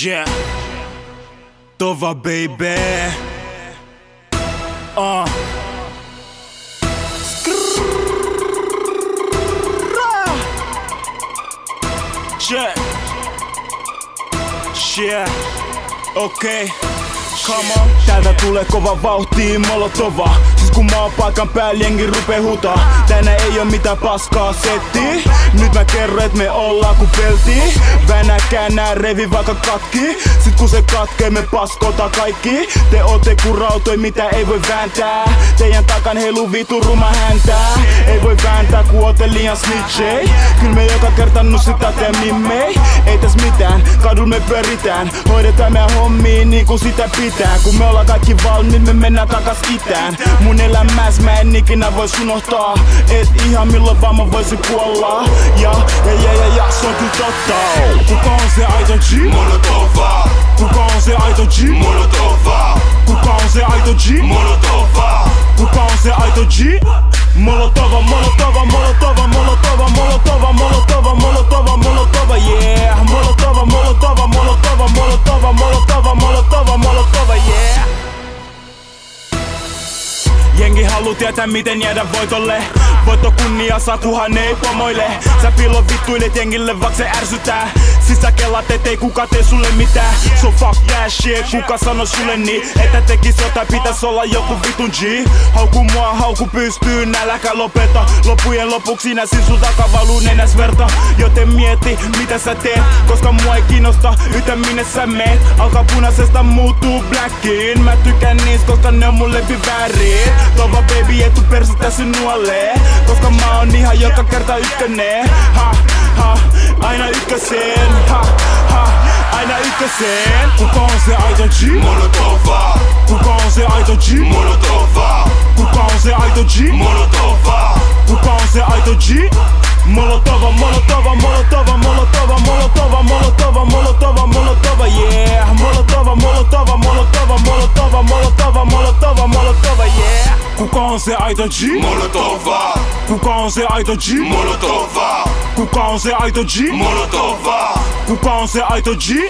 Yeah, Tova baby. Yeah, okei. Come on. Täältä tulee kova vauhtii molotova. Siis kun mä oon paikan päällä, jengi rupee hutaa. Tänään ei oo mitään paskaa settiä. Nyt mä kerron, et me ollaan ku peltii. Vänäkään nää revi vaikka katki. Sit kun se katkee, me paskota kaikki. Te ootte ku rautoi, mitä ei voi vääntää. Teidän takan heilu vitu ruma häntää. Ei voi vääntää, ku ootte liian snitchei. Kyl me joka kerta nussitaan te mimmei. Ei täs mitään, kadulla me pyöritään. Hoidetaan meidän hommiin niinku sitä pitää. Kun me ollaan kaikki valmiit, me mennään takas itään. Mun elämäs mä en ikinä vois unohtaa, et ihan milloin vaan mä voisin kuolla. Ja, se on kyllä totta. Kuka on se aito G? Molotova. Kuka on se aito G? Molotova. Kuka on se aito G? Molotova. Kuka on se aito G? Molotova, molotova, molotova, molotova, molotova, molotova, molotova, molotova, yeah. Molotova, molotova, molotova, molotova, molotova, molotova, molotova, yeah. Jengi haluu tietää miten jäädä voitolle. Voitto kunnia saa kuhan ei pomoille. Sä pillon vittuilet jengille vaks se ärsytää. Siis sä kelat et ei kuka tee sulle mitään. So fuck that shit, kuka sano sulle niin? Että tekis jotain pitäis olla joku vitun G. Hauku mua, hauku pystyy, nälkä lopeta. Lopujen lopuksi näsin sul takaa valuu nenäs verta. Joten mieti mitä sä teet, koska mua ei kiinnosta yhtä minne sä meet. Alkaa punaisesta muuttuu blackiin. Mä tykän niistä, koska ne on mulle väärin. Tova baby ei tuu persettä sinualle, koska mä oon ihan joka kerta ykkönen. Aina ykkösen. Aina ykkösen. Kuka on se aito G? Molotova. Kuka on se aito G? Molotova. Kuka on se aito G? Molotova. Kuka on se aito G? Molotova, molotova, molotova, molotova, molotova, molotova, molotova, molotova, yeah. Molotova, molotova, molotova, molotova, molotova, molotova, molotova, yeah. Kuka on se aito G? Molotova. Kuka on se aito G? Molotova. Kuka on se aito G? Molotova. Kuka on se aito G?